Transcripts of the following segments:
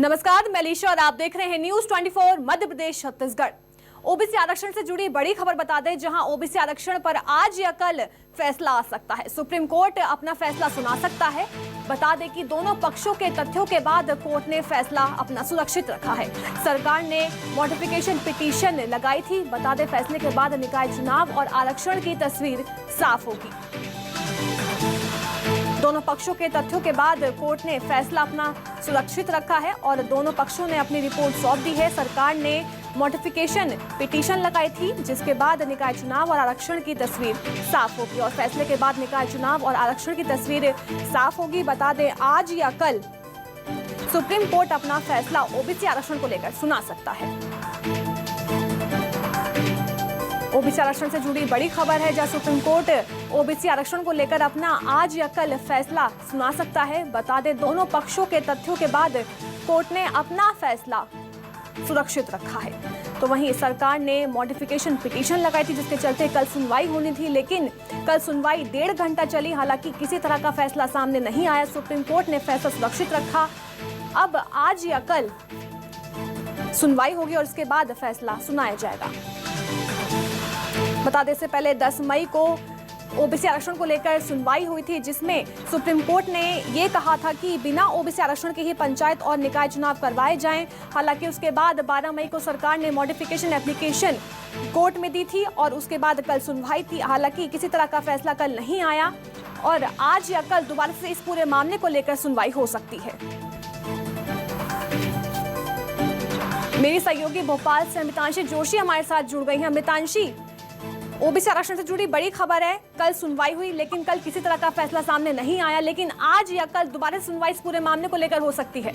नमस्कार, मैं लीशा और आप देख रहे हैं न्यूज 24 मध्य प्रदेश छत्तीसगढ़। ओबीसी आरक्षण से जुड़ी बड़ी खबर बता दें, जहां ओबीसी आरक्षण पर आज या कल फैसला आ सकता है। सुप्रीम कोर्ट अपना फैसला सुना सकता है। बता दें कि दोनों पक्षों के तथ्यों के बाद कोर्ट ने फैसला अपना सुरक्षित रखा है। सरकार ने मॉडिफिकेशन पिटीशन लगाई थी। बता दें, फैसले के बाद निकाय चुनाव और आरक्षण की तस्वीर साफ होगी। दोनों पक्षों के तथ्यों के बाद कोर्ट ने फैसला अपना सुरक्षित रखा है और दोनों पक्षों ने अपनी रिपोर्ट सौंप दी है। सरकार ने मॉडिफिकेशन पिटीशन लगाई थी, जिसके बाद निकाय चुनाव और आरक्षण की तस्वीर साफ होगी और फैसले के बाद निकाय चुनाव और आरक्षण की तस्वीर साफ होगी। बता दें, आज या कल सुप्रीम कोर्ट अपना फैसला ओबीसी आरक्षण को लेकर सुना सकता है। ओबीसी आरक्षण से जुड़ी बड़ी खबर है, जहां सुप्रीम कोर्ट ओबीसी आरक्षण को लेकर अपना आज या कल फैसला सुना सकता है। बता दें, दोनों पक्षों के तथ्यों के बाद कोर्ट ने अपना फैसला सुरक्षित रखा है। तो वहीं सरकार ने मॉडिफिकेशन पिटीशन लगाई थी, जिसके चलते कल सुनवाई होनी थी, लेकिन कल सुनवाई 1.5 घंटा चली। हालांकि किसी तरह का फैसला सामने नहीं आया। सुप्रीम कोर्ट ने फैसला सुरक्षित रखा। अब आज या कल सुनवाई होगी और उसके बाद फैसला सुनाया जाएगा। बता दें, इससे पहले 10 मई को ओबीसी आरक्षण को लेकर सुनवाई हुई थी, जिसमें सुप्रीम कोर्ट ने ये कहा था कि बिना ओबीसी आरक्षण के ही पंचायत और निकाय चुनाव करवाए जाएं। हालांकि उसके बाद 12 मई को सरकार ने मॉडिफिकेशन एप्लीकेशन कोर्ट में दी थी और उसके बाद कल सुनवाई थी। हालांकि किसी तरह का फैसला कल नहीं आया और आज या कल दोबारा से इस पूरे मामले को लेकर सुनवाई हो सकती है। मेरी सहयोगी भोपाल से अमृतांशी जोशी हमारे साथ जुड़ गई हैं। अमृतांशी, ओबीसी आरक्षण से जुड़ी बड़ी खबर है। कल सुनवाई हुई, लेकिन कल किसी तरह का फैसला सामने नहीं आया, लेकिन आज या कल दोबारा सुनवाई इस पूरे मामले को लेकर हो सकती है।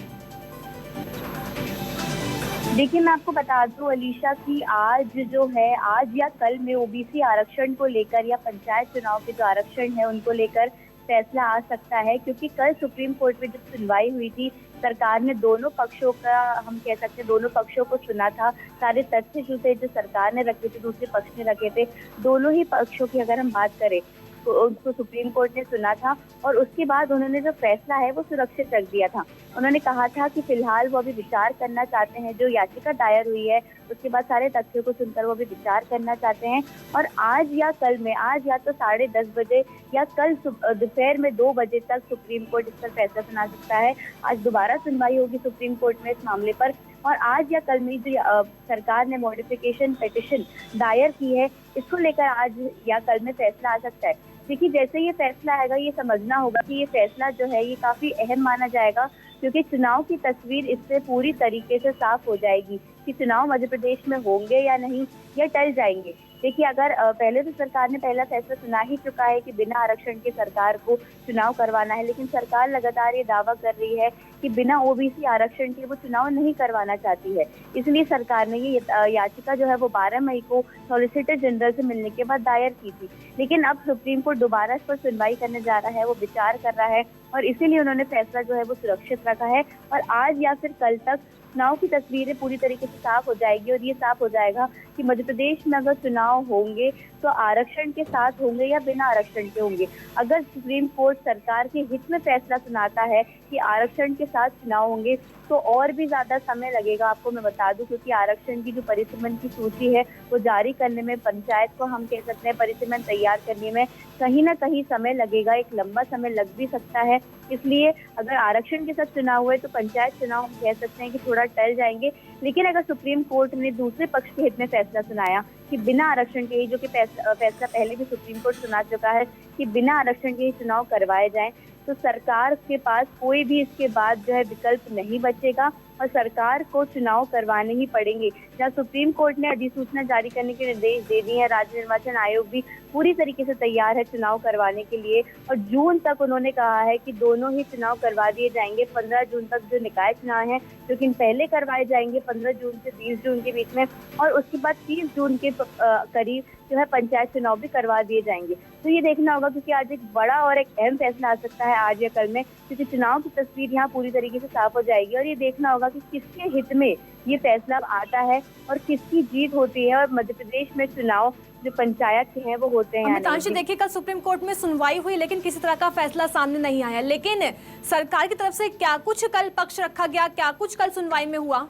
देखिए, मैं आपको बता दूं अलीशा की आज या कल में ओबीसी आरक्षण को लेकर या पंचायत चुनाव के जो आरक्षण है उनको लेकर फैसला आ सकता है, क्योंकि कल सुप्रीम कोर्ट में जब सुनवाई हुई थी, सरकार ने दोनों पक्षों का, हम कह सकते हैं दोनों पक्षों को सुना था। सारे तथ्य जो थे, जो सरकार ने रखे थे, दूसरे पक्ष ने रखे थे, दोनों ही पक्षों की अगर हम बात करें तो उनको सुप्रीम कोर्ट ने सुना था और उसके बाद उन्होंने जो फैसला है वो सुरक्षित रख दिया था। उन्होंने कहा था कि फिलहाल वो अभी विचार करना चाहते हैं, जो याचिका दायर हुई है उसके बाद सारे तथ्यों को सुनकर वो अभी विचार करना चाहते हैं और आज या कल में, आज या तो 10:30 बजे या कल दोपहर में 2 बजे तक सुप्रीम कोर्ट इस पर फैसला सुना सकता है। आज दोबारा सुनवाई होगी सुप्रीम कोर्ट में इस मामले पर और आज या कल में जो सरकार ने मॉडिफिकेशन पिटीशन दायर की है, इसको लेकर आज या कल में फैसला आ सकता है। देखिए, जैसे ये फैसला आएगा, ये समझना होगा कि ये फैसला जो है ये काफी अहम माना जाएगा, क्योंकि चुनाव की तस्वीर इससे पूरी तरीके से साफ हो जाएगी कि चुनाव मध्य प्रदेश में होंगे या नहीं, या टल जाएंगे। देखिए, अगर पहले तो सरकार ने पहला फैसला सुना ही चुका है कि बिना आरक्षण के सरकार को चुनाव करवाना है, लेकिन सरकार लगातार ये दावा कर रही है कि बिना ओबीसी आरक्षण के वो चुनाव नहीं करवाना चाहती है। इसलिए सरकार ने ये याचिका जो है वो 12 मई को सॉलिसिटर जनरल से मिलने के बाद दायर की थी, लेकिन अब सुप्रीम कोर्ट दोबारा इस पर सुनवाई करने जा रहा है, वो विचार कर रहा है और इसीलिए उन्होंने फैसला जो है वो सुरक्षित रखा है और आज या फिर कल तक चुनाव की तस्वीरें पूरी तरीके से साफ हो जाएगी और ये साफ हो जाएगा कि मध्य प्रदेश में अगर चुनाव होंगे तो आरक्षण के साथ होंगे या बिना आरक्षण के होंगे। अगर सुप्रीम कोर्ट सरकार के हित में फैसला सुनाता है कि आरक्षण के साथ चुनाव होंगे तो और भी ज्यादा समय लगेगा, आपको मैं बता दूं, क्योंकि आरक्षण की जो परिसीमन की सूची है वो जारी करने में, पंचायत को हम कह सकते हैं परिसीमन तैयार करने में कहीं ना कहीं समय लगेगा, एक लंबा समय लग भी सकता है। इसलिए अगर आरक्षण के साथ चुनाव हुए तो पंचायत चुनाव हम कह सकते हैं कि थोड़ा टल जाएंगे, लेकिन अगर सुप्रीम कोर्ट ने दूसरे पक्ष के हित में फैसला सुनाया कि बिना आरक्षण के ही, जो कि फैसला पहले भी सुप्रीम कोर्ट सुना चुका है कि बिना आरक्षण के ही चुनाव करवाए जाएं, तो सरकार के पास कोई भी इसके बाद जो है विकल्प नहीं बचेगा और सरकार को चुनाव करवाने ही पड़ेंगे। जहां सुप्रीम कोर्ट ने अधिसूचना जारी करने के निर्देश दे दिए हैं, राज्य निर्वाचन आयोग भी पूरी तरीके से तैयार है चुनाव करवाने के लिए और जून तक उन्होंने कहा है कि दोनों ही चुनाव करवा दिए जाएंगे। 15 जून तक जो निकाय चुनाव है, लेकिन पहले करवाए जाएंगे 15 जून से 20 जून के बीच में और उसके बाद 30 जून के करीब जो है पंचायत चुनाव भी करवा दिए जाएंगे। तो ये देखना होगा, क्योंकि आज एक बड़ा और एक अहम फैसला आ सकता है है आज या कल में, क्योंकि चुनाव की तस्वीर यहाँ पूरी तरीके से साफ हो जाएगी और ये देखना होगा कि किसके हित में ये फैसला आता है और किसकी जीत होती है। और मध्य प्रदेश में चुनाव जो पंचायत के हैं वो होते हैं। मितांशी, देखिए कल सुप्रीम कोर्ट में सुनवाई हुई लेकिन किसी तरह का फैसला सामने नहीं आया, लेकिन सरकार की तरफ से क्या कुछ कल पक्ष रखा गया, क्या कुछ कल सुनवाई में हुआ?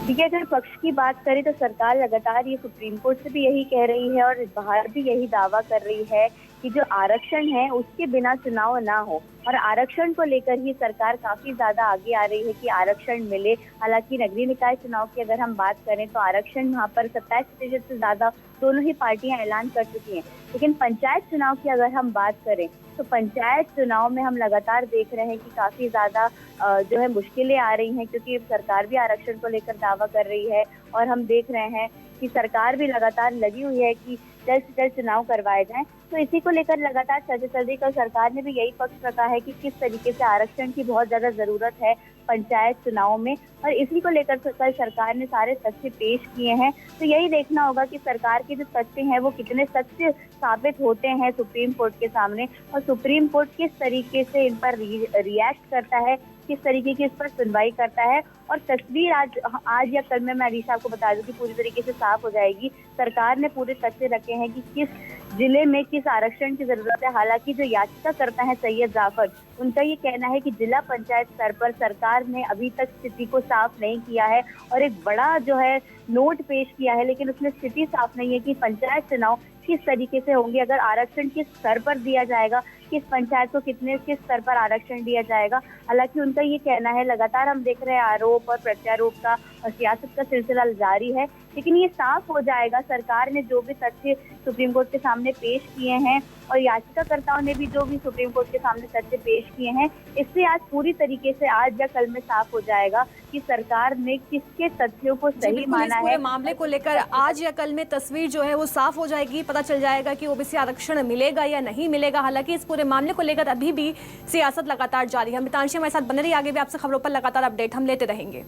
ठीक है, अगर पक्ष की बात करें तो सरकार लगातार ये सुप्रीम कोर्ट से भी यही कह रही है और बाहर भी यही दावा कर रही है कि जो आरक्षण है उसके बिना चुनाव ना हो, और आरक्षण को लेकर ही सरकार काफी ज्यादा आगे आ रही है कि आरक्षण मिले। हालांकि नगरीय निकाय चुनाव की अगर हम बात करें तो आरक्षण वहाँ पर 27% से ज्यादा दोनों ही पार्टियां ऐलान कर चुकी हैं, लेकिन पंचायत चुनाव की अगर हम बात करें तो पंचायत चुनाव में हम लगातार देख रहे हैं कि काफी ज्यादा जो है मुश्किलें आ रही हैं, क्योंकि सरकार भी आरक्षण को लेकर दावा कर रही है और हम देख रहे हैं कि सरकार भी लगातार लगी हुई है कि जल्द से जल्द चुनाव करवाए जाएं। तो इसी को लेकर लगातार चर्चा चल रही है। सरकार ने भी यही पक्ष रखा है कि किस तरीके से आरक्षण की बहुत ज्यादा जरूरत है पंचायत चुनाव में, और इसी को लेकर कल सरकार ने सारे तथ्य पेश किए हैं। तो यही देखना होगा कि सरकार के जो तथ्य हैं वो कितने सत्य साबित होते हैं सुप्रीम कोर्ट के सामने, और सुप्रीम कोर्ट किस तरीके से इन पर रिएक्ट करता है, किस तरीके की इस पर सुनवाई करता है। और तस्वीर आज या कल में मैं अलीशा आपको बता दूं कि पूरी तरीके से साफ हो जाएगी। सरकार ने पूरे तथ्य रखे हैं कि किस जिले में किस आरक्षण की जरूरत है। हालांकि जो याचिका करता है सैयद जाफर, उनका ये कहना है कि जिला पंचायत स्तर पर सरकार ने अभी तक स्थिति को साफ नहीं किया है और एक बड़ा जो है नोट पेश किया है, लेकिन उसमें स्थिति साफ नहीं है कि पंचायत चुनाव किस तरीके से होंगे, अगर आरक्षण किस स्तर पर दिया जाएगा, किस पंचायत को किस स्तर पर आरक्षण दिया जाएगा। हालांकि उनका ये कहना है, लगातार हम देख रहे हैं आरोप और प्रत्यारोप का और सियासत का सिलसिला जारी है, लेकिन ये साफ हो जाएगा। सरकार ने जो भी तथ्य सुप्रीम कोर्ट के सामने पेश किए हैं और याचिकाकर्ताओं ने भी जो भी सुप्रीम कोर्ट के सामने तथ्य पेश किए हैं, इससे आज पूरी तरीके से आज या कल में साफ हो जाएगा कि सरकार ने किसके तथ्यों को सही माना है। मामले को लेकर आज या कल में तस्वीर जो है वो साफ हो जाएगी, पता चल जाएगा कि ओबीसी आरक्षण मिलेगा या नहीं मिलेगा। हालांकि इस पूरे मामले को लेकर अभी भी सियासत लगातार जारी है। मितांशी हमारे साथ बने रही, आगे भी आपसे खबरों पर लगातार अपडेट हम लेते रहेंगे।